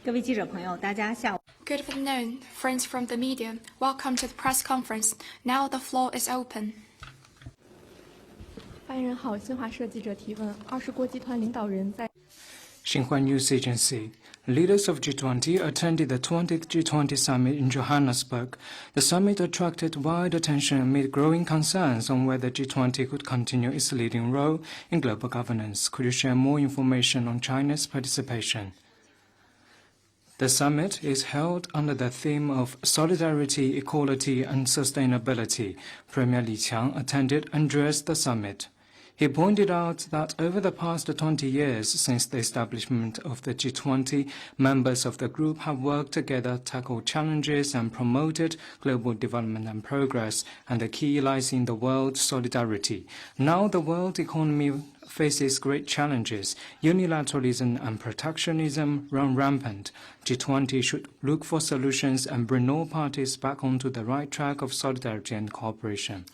各位记者朋友，大家下午。Good afternoon, friends from the media. Welcome to the press conference. Now the floor is open. 发言人好，新华社记者提问：20国集团领导人在。Xinhua News Agency. Leaders of G20 attended the 20th G20 summit in Johannesburg. The summit attracted wide attention amid growing concerns on whether G20 could continue its leading role in global governance. Could you share more information on China's participation? The summit is held under the theme of Solidarity, Equality and Sustainability. Premier Li Qiang attended and addressed the summit. He pointed out that over the past 20 years since the establishment of the G20, members of the group have worked together to tackle challenges and promoted global development and progress, and the key lies in the world's solidarity. Now the world economy faces great challenges. Unilateralism and protectionism run rampant. G20 should look for solutions and bring all parties back onto the right track of solidarity and cooperation.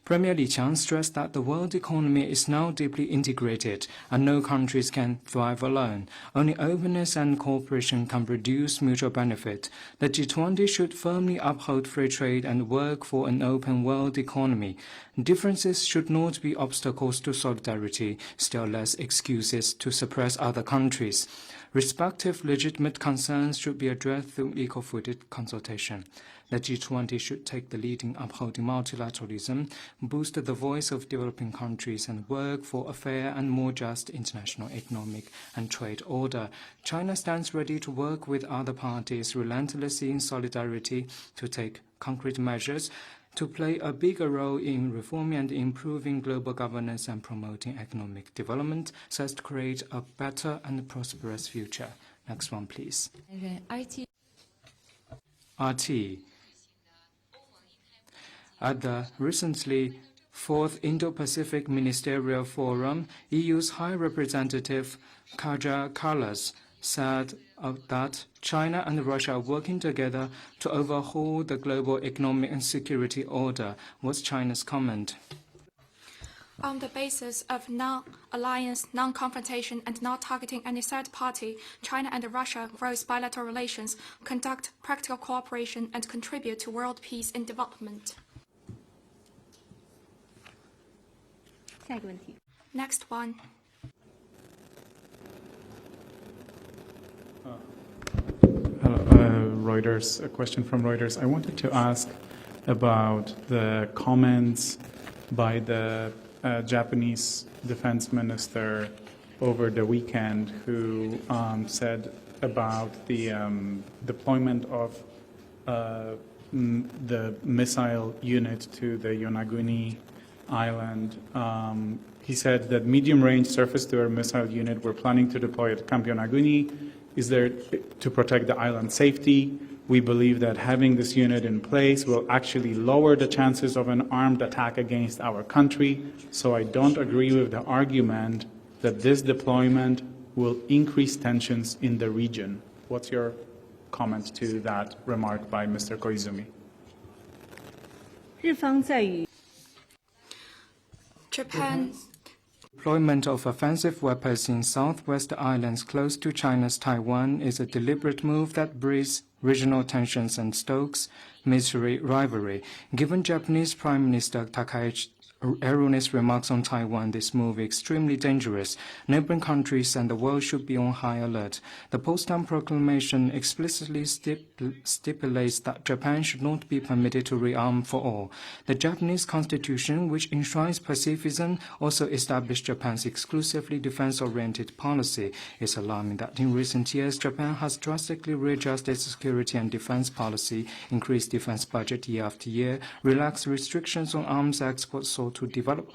Premier Li Qiang stressed that the world economy is now deeply integrated and no countries can thrive alone. Only openness and cooperation can produce mutual benefit. The G20 should firmly uphold free trade and work for an open world economy. Differences should not be obstacles to solidarity, still less excuses to suppress other countries. Respective legitimate concerns should be addressed through equal-footed consultation. The G20 should take the lead in upholding multilateralism, boost the voice of developing countries, and work for a fair and more just international economic and trade order. China stands ready to work with other parties relentlessly in solidarity to take concrete measures to play a bigger role in reforming and improving global governance and promoting economic development so as to create a better and prosperous future. Next one, please. RT. At the recently 4th Indo-Pacific Ministerial Forum, EU's High Representative Kaja Kallas said that China and Russia are working together to overhaul the global economic and security order. What's China's comment? On the basis of non-alliance, non-confrontation, and not targeting any third party, China and Russia grow bilateral relations, conduct practical cooperation, and contribute to world peace and development. Next one. Hello, Reuters. A question from Reuters. I wanted to ask about the comments by the Japanese defense minister over the weekend, who said about the deployment of the missile unit to the Yonaguni Island. He said that medium-range surface-to-air missile unit we're planning to deploy at Camp Yonaguni is there to protect the island safety. We believe that having this unit in place will actually lower the chances of an armed attack against our country. So I don't agree with the argument that this deployment will increase tensions in the region. What's your comment to that remark by Mr. Koizumi? Japan. Deployment of offensive weapons in southwest islands close to China's Taiwan is a deliberate move that breeds regional tensions and stokes military rivalry. Given Japanese Prime Minister Takaichi's erroneous remarks on Taiwan, this move is extremely dangerous. Neighboring countries and the world should be on high alert. The Potsdam Proclamation explicitly stipulates that Japan should not be permitted to rearm for all. The Japanese constitution, which enshrines pacifism, also established Japan's exclusively defense-oriented policy. It's alarming that in recent years, Japan has drastically readjusted its security and defense policy, increased defense budget year after year, relaxed restrictions on arms exports sought to develop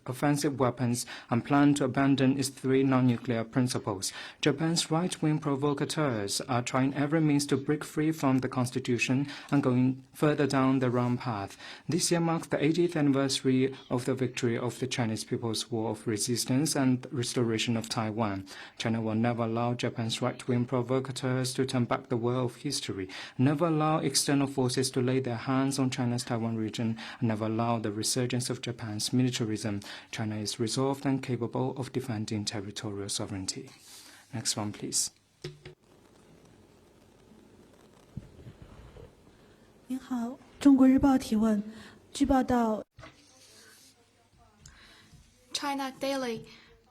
offensive weapons, and plan to abandon its 3 non-nuclear principles. Japan's right-wing provocateurs are trying every means to break free from the constitution and going further down the wrong path. This year marks the 80th anniversary of the victory of the Chinese People's War of Resistance and restoration of Taiwan. China will never allow Japan's right-wing provocateurs to turn back the wheel of history, never allow external forces to lay their hands on China's Taiwan region, and never allow the resurgence of Japan's militarism. China is resolved and capable of defending territorial sovereignty. Next one, please. 您好，中国日报提问。据报道 China Daily,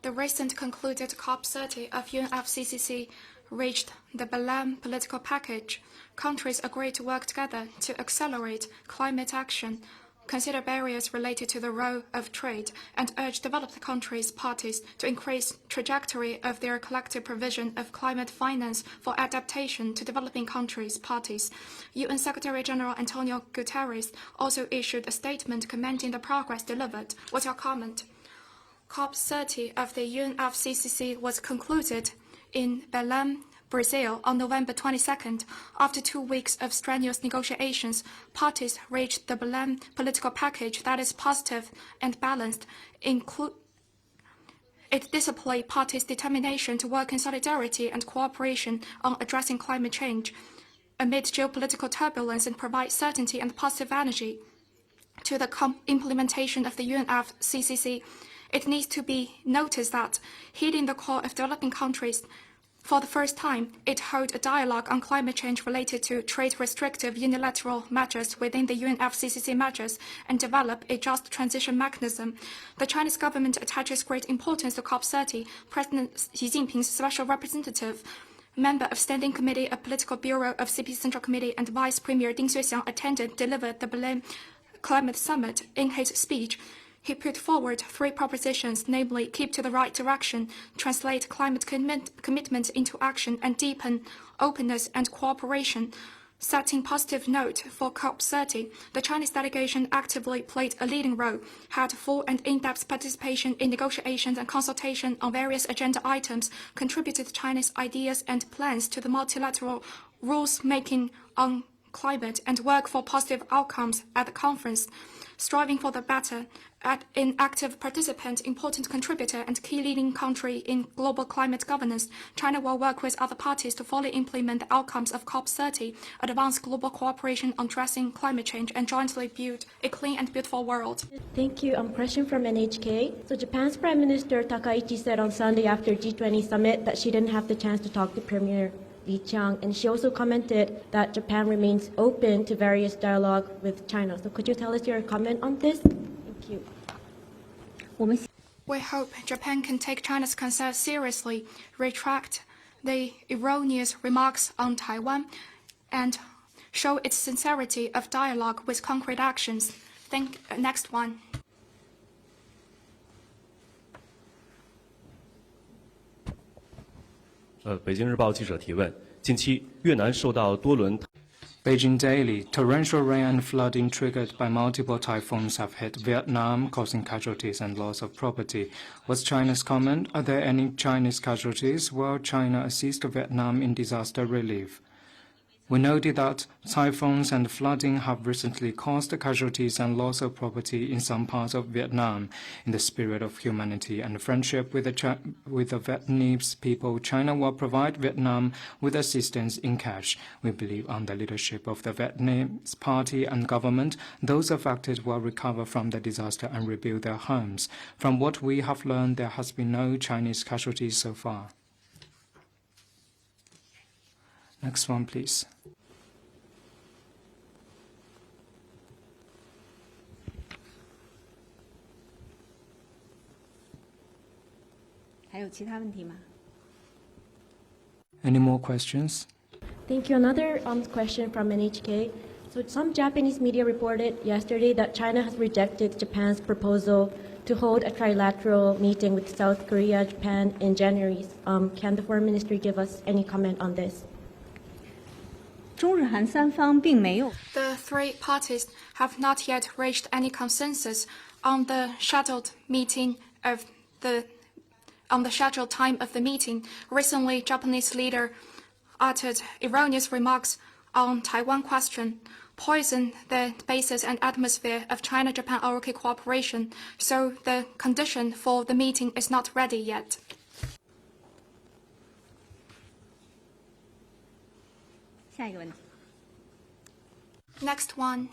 the recent concluded COP30 of UNFCCC reached the Berlin political package. Countries agreed to work together to accelerate climate action, consider barriers related to the role of trade, and urge developed countries' parties to increase trajectory of their collective provision of climate finance for adaptation to developing countries' parties. UN Secretary-General Antonio Guterres also issued a statement commending the progress delivered. What's your comment? COP30 of the UNFCCC was concluded in Belém, Brazil on November 22nd. After 2 weeks of strenuous negotiations, parties reached the Belém political package that is positive and balanced. It displayed parties' determination to work in solidarity and cooperation on addressing climate change amid geopolitical turbulence and provide certainty and positive energy to the implementation of the UNFCCC. It needs to be noticed that, heeding the call of developing countries, for the first time, it held a dialogue on climate change related to trade-restrictive unilateral measures within the UNFCCC measures and develop a just transition mechanism. The Chinese government attaches great importance to COP30. President Xi Jinping's special representative, member of Standing Committee of Political Bureau of CP Central Committee, and Vice Premier Ding Xuexiang delivered the Berlin Climate Summit. In his speech, he put forward 3 propositions, namely, keep to the right direction, translate climate commitment into action, and deepen openness and cooperation. Setting positive note for COP30, the Chinese delegation actively played a leading role, had full and in-depth participation in negotiations and consultation on various agenda items, contributed China's ideas and plans to the multilateral rules-making on climate, and work for positive outcomes at the conference. Striving for the better, an active participant, important contributor, and key leading country in global climate governance, China will work with other parties to fully implement the outcomes of COP30, advance global cooperation on addressing climate change, and jointly build a clean and beautiful world. Thank you. Question from NHK. So Japan's Prime Minister Takaichi said on Sunday after G20 summit that she didn't have the chance to talk to Premier Li Qiang, and she also commented that Japan remains open to various dialogue with China. So could you tell us your comment on this? Thank you. We hope Japan can take China's concerns seriously, retract the erroneous remarks on Taiwan, and show its sincerity of dialogue with concrete actions. Next one. 北京日报记者提问：近期越南受到多轮 Beijing Daily, torrential rain and flooding triggered by multiple typhoons have hit Vietnam, causing casualties and loss of property. What's China's comment? Are there any Chinese casualties while China assists Vietnam in disaster relief? We noted that typhoons and flooding have recently caused casualties and loss of property in some parts of Vietnam. In the spirit of humanity and friendship with the Vietnamese people, China will provide Vietnam with assistance in cash. We believe on the leadership of the Vietnamese party and government, those affected will recover from the disaster and rebuild their homes. From what we have learned, there has been no Chinese casualties so far. Next one, please. Any more questions? Thank you. Another question from NHK. So some Japanese media reported yesterday that China has rejected Japan's proposal to hold a trilateral meeting with South Korea, Japan in January. Can the Foreign Ministry give us any comment on this? The 3 parties have not yet reached any consensus on the scheduled time of the meeting. Recently, Japanese leader uttered erroneous remarks on Taiwan question, poison the basis and atmosphere of China-Japan-ROK cooperation, so the condition for the meeting is not ready yet. Next one.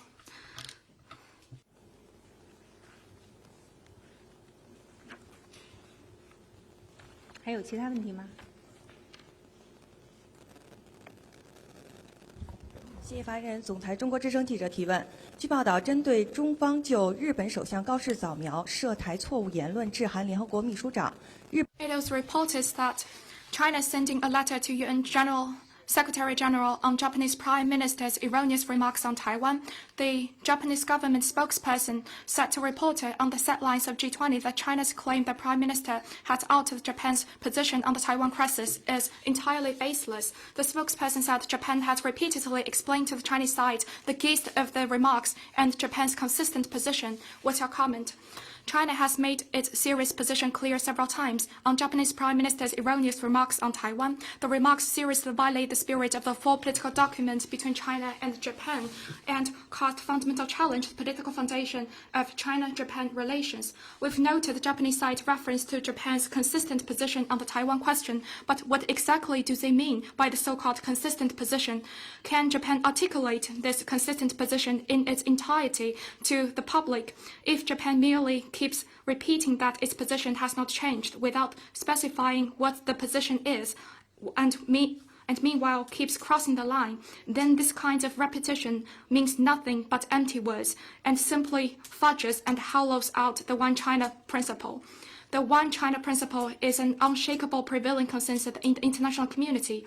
谢谢发言人。总台中国之声记者提问：据报道，针对中方就日本首相高市早苗涉台错误言论致函联合国秘书长， It was reported that China is sending a letter to UN Secretary General on Japanese Prime Minister's erroneous remarks on Taiwan. The Japanese government spokesperson said to reporter on the sidelines of G20 that China's claim that Prime Minister had altered Japan's position on the Taiwan crisis is entirely baseless. The spokesperson said Japan had repeatedly explained to the Chinese side the gist of the remarks and Japan's consistent position. What's your comment? China has made its serious position clear several times on Japanese Prime Minister's erroneous remarks on Taiwan. The remarks seriously violate the spirit of the full political document between China and Japan and caused fundamental challenge to the political foundation of China-Japan relations. We've noted the Japanese side reference to Japan's consistent position on the Taiwan question, but what exactly do they mean by the so-called consistent position? Can Japan articulate this consistent position in its entirety to the public? If Japan merely keeps repeating that its position has not changed without specifying what the position is, and meanwhile keeps crossing the line, then this kind of repetition means nothing but empty words and simply fudges and hollows out the One China principle. The One China principle is an unshakable prevailing consensus in the international community.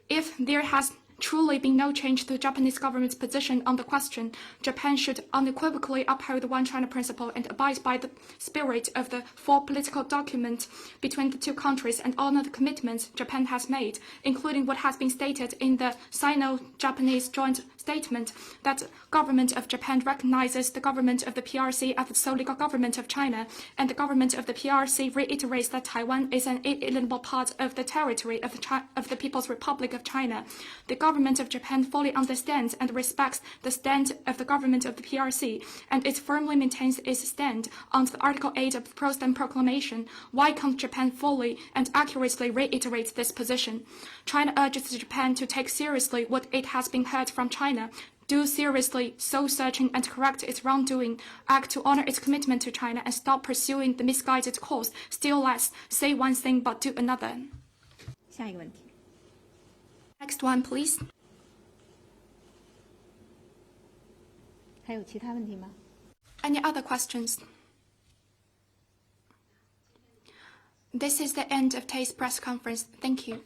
If there has truly been no change to the Japanese government's position on the question, Japan should unequivocally uphold the One China principle and abide by the spirit of the full political document between the two countries and honor the commitments Japan has made, including what has been stated in the Sino-Japanese joint statement that the government of Japan recognizes the government of the PRC as the sole legal government of China, and the government of the PRC reiterates that Taiwan is an inalienable part of the territory of the People's Republic of China. The government of Japan fully understands and respects the stand of the government of the PRC, and it firmly maintains its stand on the Article 8 of the Potsdam Proclamation. Why can't Japan fully and accurately reiterate this position? China urges Japan to take seriously what it has been heard from China, do seriously soul-searching and correct its wrongdoing, act to honor its commitment to China, and stop pursuing the misguided course, still less say one thing but do another. 下一个问题。 Next one, please. 还有其他问题吗？ Any other questions? This is the end of today's press conference. Thank you.